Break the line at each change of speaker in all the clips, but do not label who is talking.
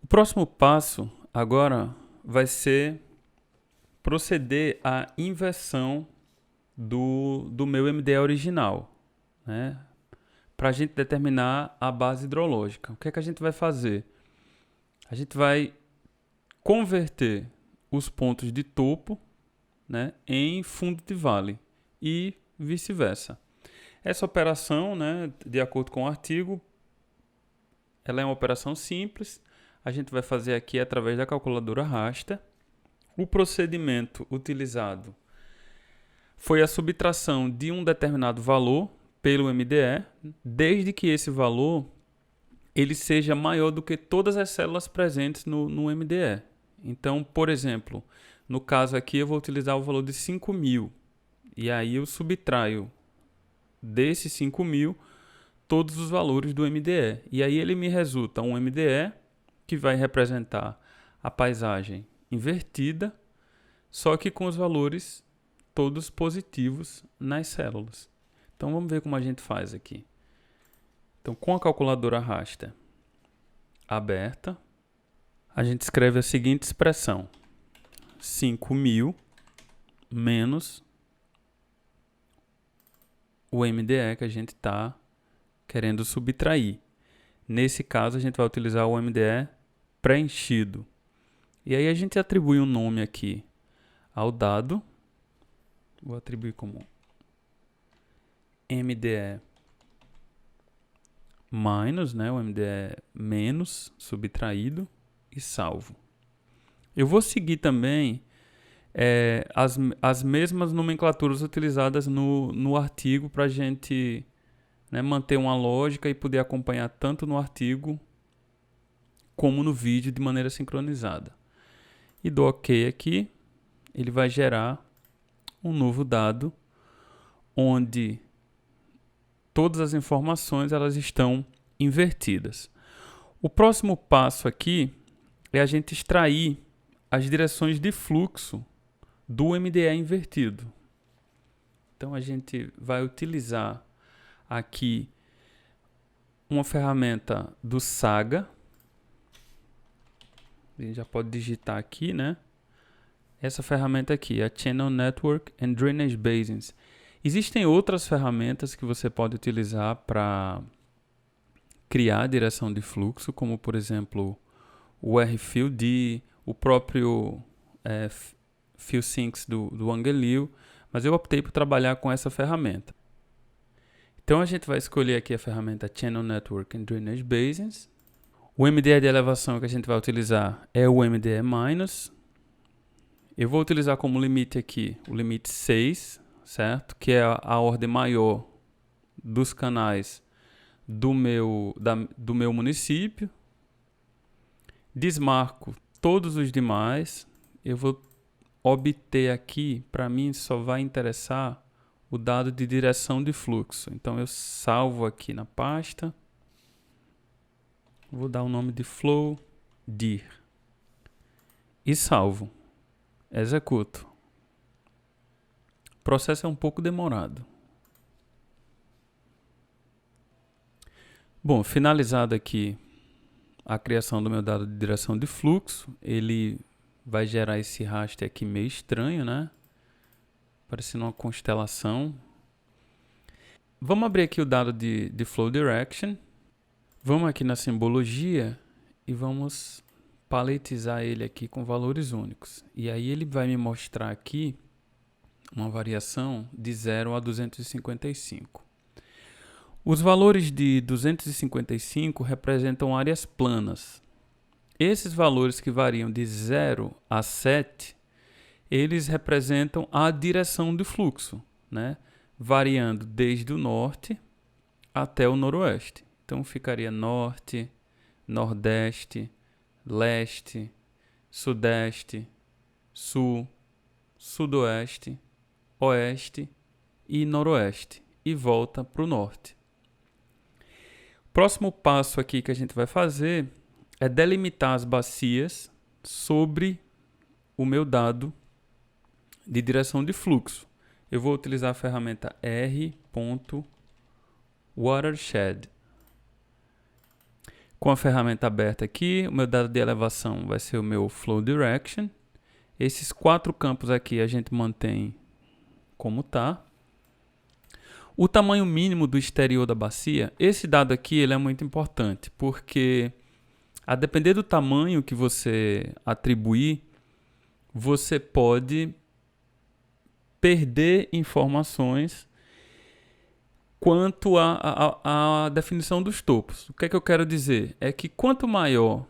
O próximo passo agora vai ser proceder à inversão do meu MDE original, né? Para a gente determinar a base hidrológica. O que é que a gente vai fazer? A gente vai converter os pontos de topo, né, em fundo de vale e vice-versa. Essa operação, né, de acordo com o artigo, ela é uma operação simples. A gente vai fazer aqui através da calculadora rasta. O procedimento utilizado foi a subtração de um determinado valor pelo MDE, desde que esse valor ele seja maior do que todas as células presentes no MDE. Então, por exemplo, no caso aqui eu vou utilizar o valor de 5.000 e aí eu subtraio desses 5.000 todos os valores do MDE. E aí ele me resulta um MDE que vai representar a paisagem invertida, só que com os valores todos positivos nas células. Então vamos ver como a gente faz aqui. Então com a calculadora rasta aberta, a gente escreve a seguinte expressão: 5.000 menos o MDE que a gente está querendo subtrair. Nesse caso, a gente vai utilizar o MDE preenchido. E aí a gente atribui um nome aqui ao dado. Vou atribuir como MDE minus, né, o MDE menos subtraído e salvo. Eu vou seguir também as mesmas nomenclaturas utilizadas no artigo para a gente, né, manter uma lógica e poder acompanhar tanto no artigo como no vídeo de maneira sincronizada. E dou OK aqui, ele vai gerar um novo dado onde todas as informações elas estão invertidas. O próximo passo aqui é a gente extrair as direções de fluxo do MDE invertido. Então a gente vai utilizar aqui uma ferramenta do Saga. A gente já pode digitar aqui, né? Essa ferramenta aqui, a Channel Network and Drainage Basins. Existem outras ferramentas que você pode utilizar para criar a direção de fluxo, como por exemplo o RField, o próprio FuSyncs do Angelil, mas eu optei por trabalhar com essa ferramenta. Então a gente vai escolher aqui a ferramenta Channel Network and Drainage Basins. O MDE de elevação que a gente vai utilizar é o MDE-. Eu vou utilizar como limite aqui o limite 6, certo? Que é a ordem maior dos canais do meu município. Desmarco todos os demais. Eu vou obter aqui, para mim só vai interessar o dado de direção de fluxo. Então eu salvo aqui na pasta. Vou dar o nome de flow dir e salvo. Executo. O processo é um pouco demorado. Bom, finalizado aqui a criação do meu dado de direção de fluxo, ele vai gerar esse raster aqui meio estranho, né? Parecendo uma constelação. Vamos abrir aqui o dado de flow direction. Vamos aqui na simbologia e vamos paletizar ele aqui com valores únicos. E aí ele vai me mostrar aqui uma variação de 0 a 255. Os valores de 255 representam áreas planas. Esses valores que variam de 0 a 7, eles representam a direção do fluxo, né? Variando desde o norte até o noroeste. Então ficaria norte, nordeste, leste, sudeste, sul, sudoeste, oeste e noroeste. E volta para o norte. O próximo passo aqui que a gente vai fazer é delimitar as bacias sobre o meu dado de direção de fluxo. Eu vou utilizar a ferramenta r.watershed. Com a ferramenta aberta aqui, o meu dado de elevação vai ser o meu Flow Direction. Esses 4 campos aqui a gente mantém como está. O tamanho mínimo do exterior da bacia, esse dado aqui ele é muito importante, porque a depender do tamanho que você atribuir, você pode perder informações quanto à definição dos topos. O que é que eu quero dizer? É que quanto maior,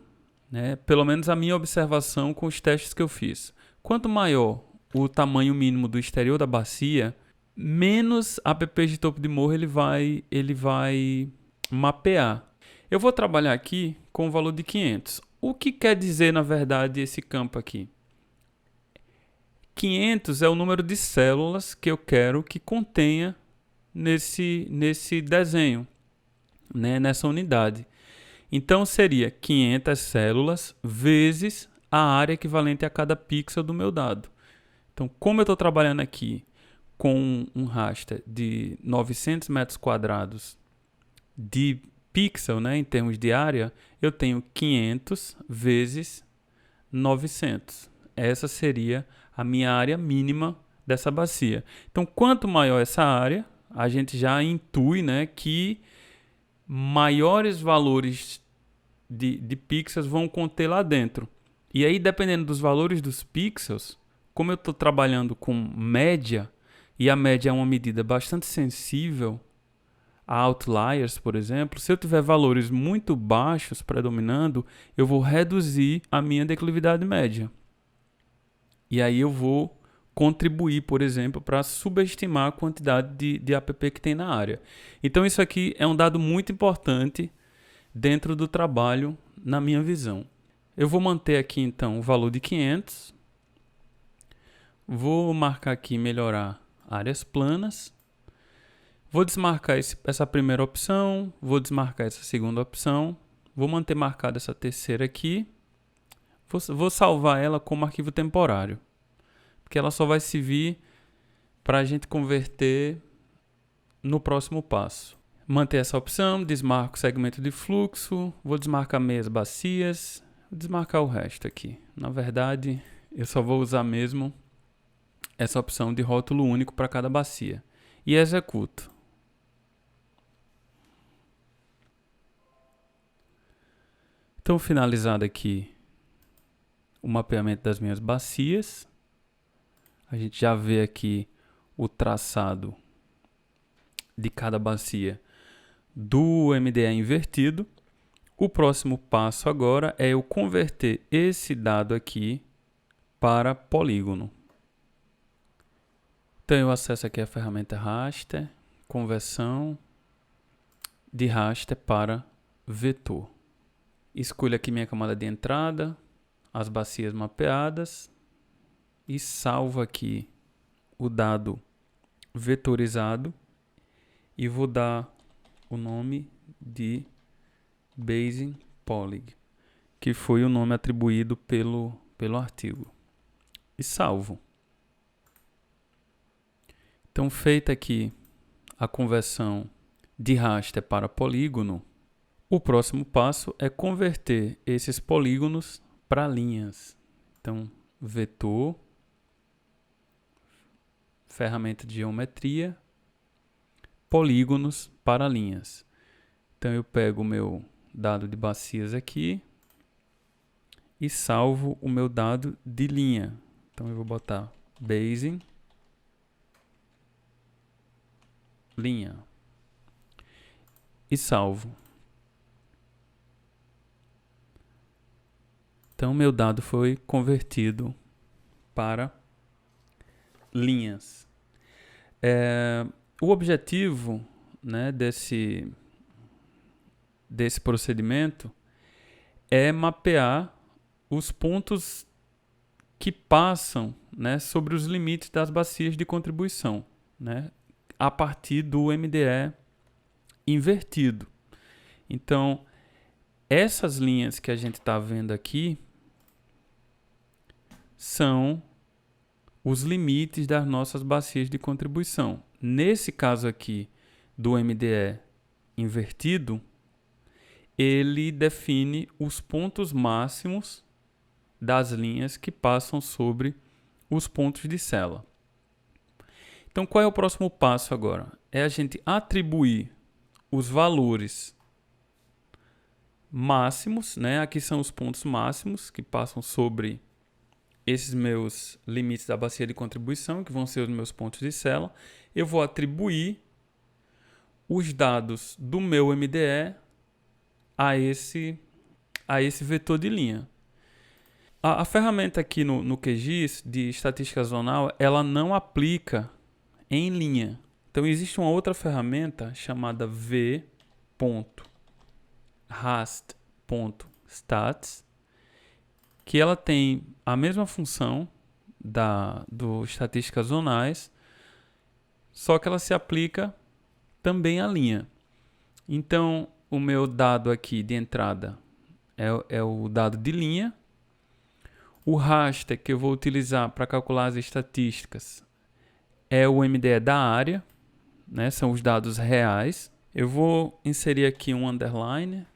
né, pelo menos a minha observação com os testes que eu fiz, quanto maior o tamanho mínimo do exterior da bacia, menos apps de topo de morro ele vai mapear. Eu vou trabalhar aqui com o valor de 500. O que quer dizer, na verdade, esse campo aqui? 500 é o número de células que eu quero que contenha nesse desenho, né, nessa unidade. Então, seria 500 células vezes a área equivalente a cada pixel do meu dado. Então, como eu estou trabalhando aqui com um raster de 900 metros quadrados de pixel, né, em termos de área, eu tenho 500 vezes 900. Essa seria a minha área mínima dessa bacia. Então, quanto maior essa área, a gente já intui, né, que maiores valores de pixels vão conter lá dentro. E aí, dependendo dos valores dos pixels, como eu estou trabalhando com média, e a média é uma medida bastante sensível a outliers, por exemplo, se eu tiver valores muito baixos predominando, eu vou reduzir a minha declividade média. E aí eu vou contribuir, por exemplo, para subestimar a quantidade de app que tem na área. Então isso aqui é um dado muito importante dentro do trabalho, na minha visão. Eu vou manter aqui então o valor de 500. Vou marcar aqui melhorar áreas planas. Vou desmarcar essa primeira opção, vou desmarcar essa segunda opção. Vou manter marcada essa terceira aqui. Vou salvar ela como arquivo temporário, porque ela só vai servir para a gente converter no próximo passo. Manter essa opção, desmarco o segmento de fluxo, vou desmarcar meias bacias, vou desmarcar o resto aqui. Na verdade, eu só vou usar mesmo essa opção de rótulo único para cada bacia. E executo. Então, finalizado aqui o mapeamento das minhas bacias, a gente já vê aqui o traçado de cada bacia do MDE invertido. O próximo passo agora é eu converter esse dado aqui para polígono. Então eu acesso aqui a ferramenta raster, conversão de raster para vetor. Escolho aqui minha camada de entrada, as bacias mapeadas e salvo aqui o dado vetorizado e vou dar o nome de Bayesian Polyg, que foi o nome atribuído pelo artigo. E salvo. Então, feita aqui a conversão de raster para polígono, o próximo passo é converter esses polígonos para linhas. Então, vetor, ferramenta de geometria, polígonos para linhas. Então, eu pego o meu dado de bacias aqui e salvo o meu dado de linha. Então, eu vou botar Bayesian linha e salvo. Então, meu dado foi convertido para linhas. O objetivo, né, desse procedimento é mapear os pontos que passam, né, sobre os limites das bacias de contribuição, né, a partir do MDE invertido. Então, essas linhas que a gente está vendo aqui são os limites das nossas bacias de contribuição. Nesse caso aqui do MDE invertido, ele define os pontos máximos das linhas que passam sobre os pontos de célula. Então, qual é o próximo passo agora? É a gente atribuir os valores máximos, né? Aqui são os pontos máximos que passam sobre esses meus limites da bacia de contribuição, que vão ser os meus pontos de célula. Eu vou atribuir os dados do meu MDE a esse vetor de linha. A ferramenta aqui no QGIS de estatística zonal, ela não aplica em linha. Então, existe uma outra ferramenta chamada v.rast.stats, que ela tem a mesma função do estatísticas zonais, só que ela se aplica também à linha. Então, o meu dado aqui de entrada é o dado de linha. O raster que eu vou utilizar para calcular as estatísticas é o MDE da área, né? São os dados reais. Eu vou inserir aqui um underline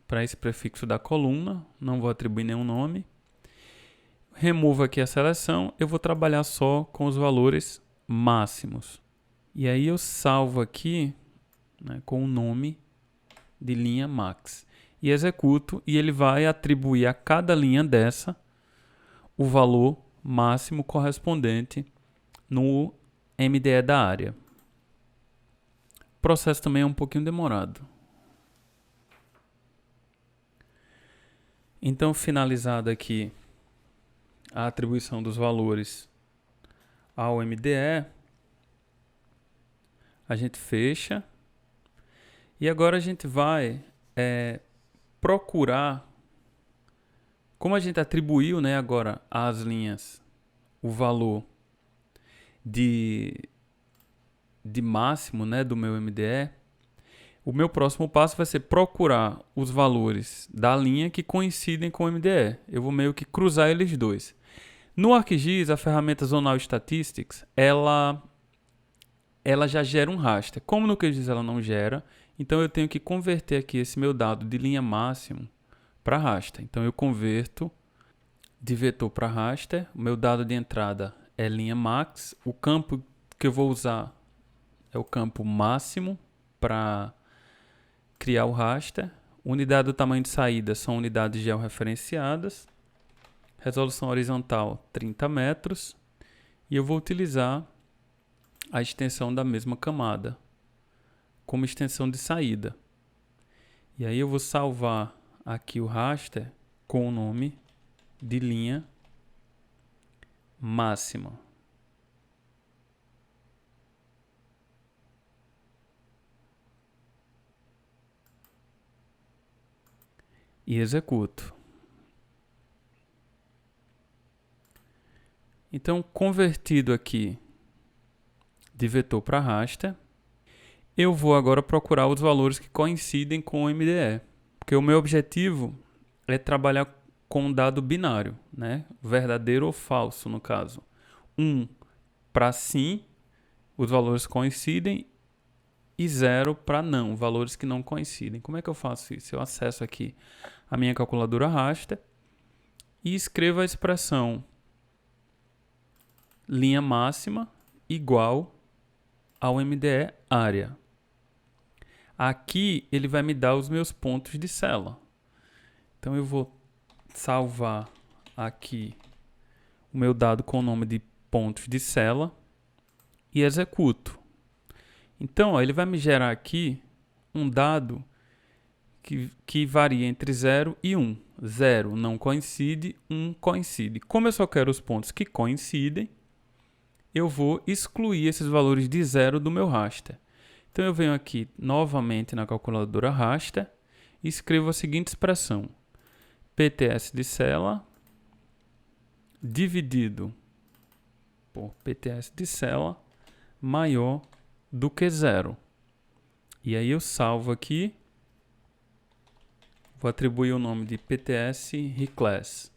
para esse prefixo da coluna, não vou atribuir nenhum nome. Removo aqui a seleção, eu vou trabalhar só com os valores máximos. E aí eu salvo aqui, né, com o nome de linha max. E executo, e ele vai atribuir a cada linha dessa o valor máximo correspondente no MDE da área. O processo também é um pouquinho demorado. Então, finalizada aqui a atribuição dos valores ao MDE, a gente fecha. E agora a gente vai procurar, como a gente atribuiu, né, agora às linhas o valor de máximo, né, do meu MDE, o meu próximo passo vai ser procurar os valores da linha que coincidem com o MDE. Eu vou meio que cruzar eles dois. No ArcGIS, a ferramenta Zonal Statistics, ela já gera um raster. Como no QGIS ela não gera, então eu tenho que converter aqui esse meu dado de linha máximo para raster. Então eu converto de vetor para raster. O meu dado de entrada é linha max. O campo que eu vou usar é o campo máximo para criar o raster. Unidade do tamanho de saída são unidades georreferenciadas. Resolução horizontal 30 metros. E eu vou utilizar a extensão da mesma camada como extensão de saída. E aí eu vou salvar aqui o raster com o nome de linha máxima. E executo. Então, convertido aqui de vetor para raster, eu vou agora procurar os valores que coincidem com o MDE. Porque o meu objetivo é trabalhar com um dado binário, né? Verdadeiro ou falso, no caso. 1 para sim, os valores coincidem, e 0 para não, valores que não coincidem. Como é que eu faço isso? Eu acesso aqui a minha calculadora raster e escrevo a expressão linha máxima igual ao MDE área. Aqui ele vai me dar os meus pontos de célula. Então eu vou salvar aqui o meu dado com o nome de pontos de célula e executo. Então, ó, ele vai me gerar aqui um dado que varia entre 0 e 1. 0 não coincide, 1 coincide. Como eu só quero os pontos que coincidem, eu vou excluir esses valores de 0 do meu raster. Então, eu venho aqui novamente na calculadora raster e escrevo a seguinte expressão. PTS de célula dividido por PTS de célula maior do que 0. E aí eu salvo aqui. Vou atribuir o nome de PTS Reclass.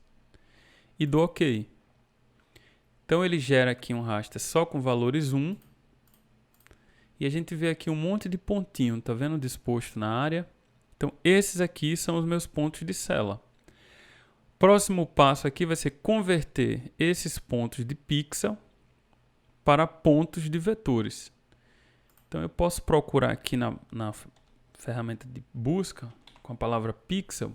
E dou OK. Então ele gera aqui um raster só com valores 1. E a gente vê aqui um monte de pontinho, tá vendo? Disposto na área. Então, esses aqui são os meus pontos de célula. Próximo passo aqui vai ser converter esses pontos de pixel para pontos de vetores. Então, eu posso procurar aqui na ferramenta de busca com a palavra pixel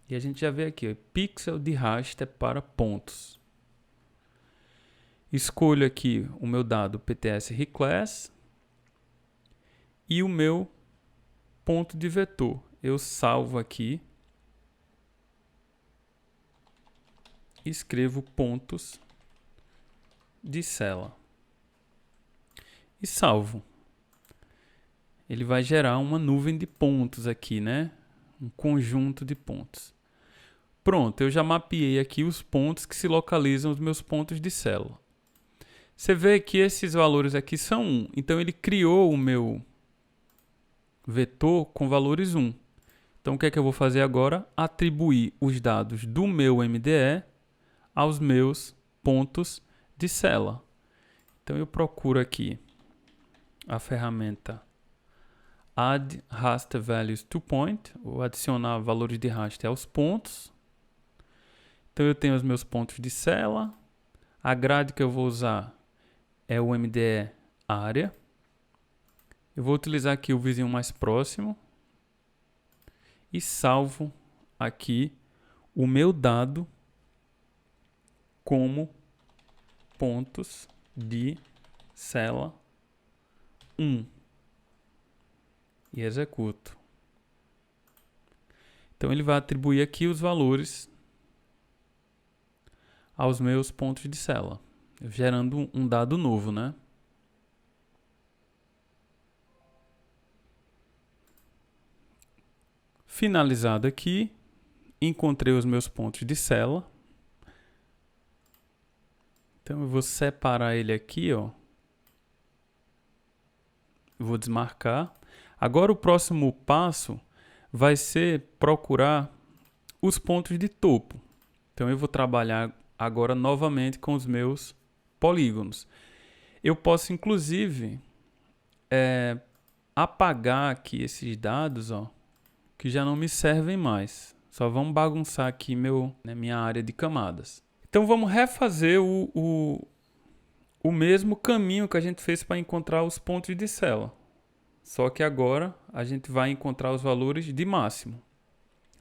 e a gente já vê aqui, ó, pixel de raster para pontos. Escolho aqui o meu dado PTS Reclass e o meu ponto de vetor. Eu salvo aqui, escrevo pontos de célula e salvo. Ele vai gerar uma nuvem de pontos aqui, né? Um conjunto de pontos. Pronto, eu já mapeei aqui os pontos que se localizam os meus pontos de célula. Você vê que esses valores aqui são 1. Então, ele criou o meu vetor com valores 1. Então, o que é que eu vou fazer agora? Atribuir os dados do meu MDE aos meus pontos de célula. Então, eu procuro aqui a ferramenta Add Raster Values to Point, ou adicionar valores de raster aos pontos. Então, eu tenho os meus pontos de célula. A grade que eu vou usar é o MDE área. Eu vou utilizar aqui o vizinho mais próximo e salvo aqui o meu dado como pontos de célula 1 e executo. Então ele vai atribuir aqui os valores aos meus pontos de célula, gerando um dado novo, né? Finalizado aqui, encontrei os meus pontos de célula. Então eu vou separar ele aqui, ó. Vou desmarcar. Agora o próximo passo vai ser procurar os pontos de topo. Então eu vou trabalhar agora novamente com os meus polígonos. Eu posso inclusive apagar aqui esses dados, ó, que já não me servem mais. Só vão bagunçar aqui minha área de camadas. Então vamos refazer o mesmo caminho que a gente fez para encontrar os pontos de célula. Só que agora a gente vai encontrar os valores de máximo.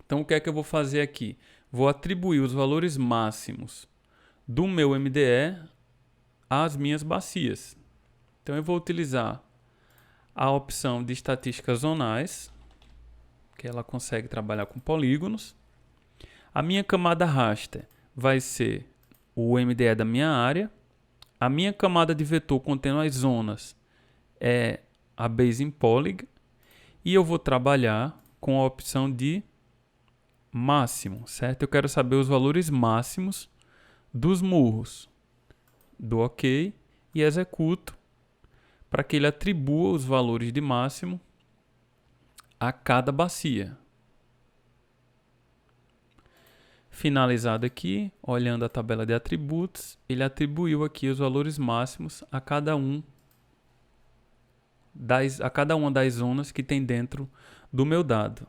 Então o que é que eu vou fazer aqui? Vou atribuir os valores máximos do meu MDE às minhas bacias. Então eu vou utilizar a opção de estatísticas zonais, que ela consegue trabalhar com polígonos. A minha camada raster vai ser o MDE da minha área. A minha camada de vetor contendo as zonas é a Base in Polyg. E eu vou trabalhar com a opção de máximo, certo? Eu quero saber os valores máximos dos murros. Do OK e executo para que ele atribua os valores de máximo a cada bacia. Finalizado aqui, olhando a tabela de atributos, ele atribuiu aqui os valores máximos a cada uma das zonas que tem dentro do meu dado.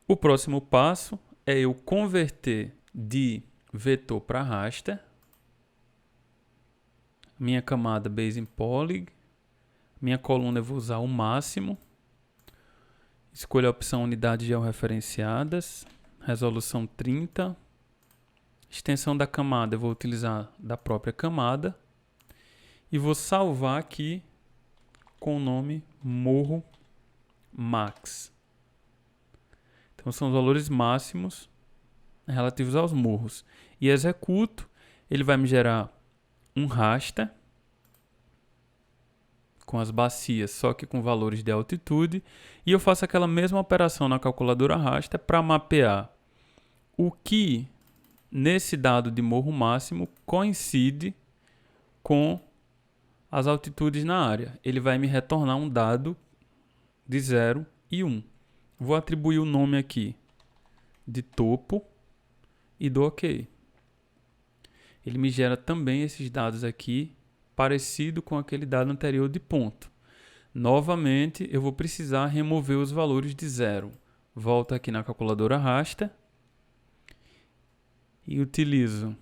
O próximo passo é eu converter de vetor para raster. Minha camada Base in Polyg. Minha coluna eu vou usar o máximo. Escolho a opção unidades georreferenciadas. Resolução 30. Extensão da camada eu vou utilizar da própria camada. E vou salvar aqui com o nome morro max. Então são os valores máximos relativos aos morros. E executo, ele vai me gerar um raster com as bacias, só que com valores de altitude. E eu faço aquela mesma operação na calculadora raster para mapear o que nesse dado de morro máximo coincide com as altitudes na área. Ele vai me retornar um dado de 0 e 1. Vou atribuir o nome aqui de topo e dou OK. Ele me gera também esses dados aqui, parecido com aquele dado anterior de ponto. Novamente, eu vou precisar remover os valores de 0, volto aqui na calculadora raster e utilizo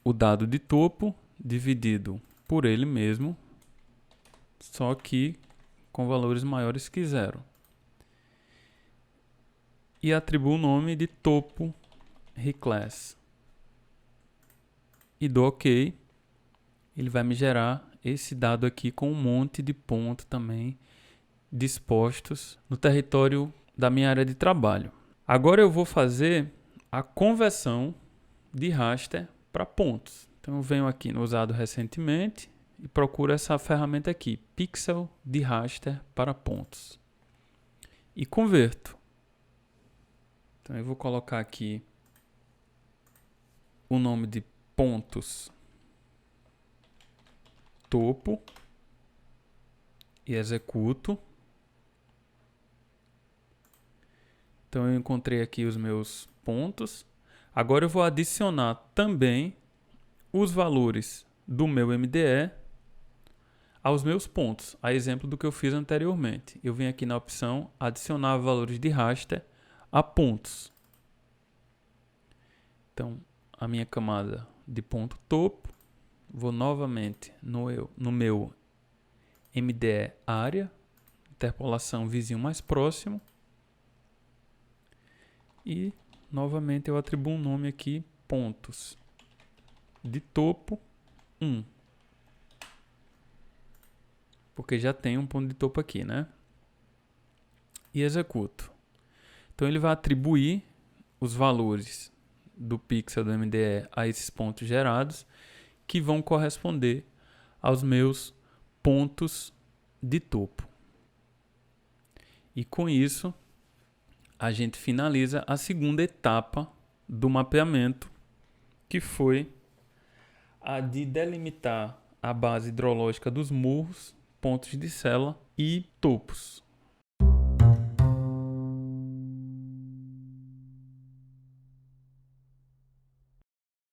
o dado de topo dividido por ele mesmo, só que com valores maiores que 0. E atribuo o nome de topo reclass. E dou OK. Ele vai me gerar esse dado aqui com um monte de pontos também dispostos no território da minha área de trabalho. Agora eu vou fazer a conversão de raster para pontos. Então eu venho aqui no usado recentemente e procuro essa ferramenta aqui, pixel de raster para pontos. E converto. Então eu vou colocar aqui o nome de pontos topo e executo. Então eu encontrei aqui os meus pontos. Agora eu vou adicionar também os valores do meu MDE aos meus pontos, a exemplo do que eu fiz anteriormente. Eu venho aqui na opção adicionar valores de raster a pontos. Então a minha camada de ponto topo, vou novamente no meu MDE área, interpolação vizinho mais próximo, e novamente eu atribuo um nome aqui, pontos de topo 1, porque já tem um ponto de topo aqui, né? E executo. Então ele vai atribuir os valores do pixel do MDE a esses pontos gerados, que vão corresponder aos meus pontos de topo. E com isso, a gente finaliza a segunda etapa do mapeamento, que foi a de delimitar a base hidrológica dos morros, pontos de sela e topos.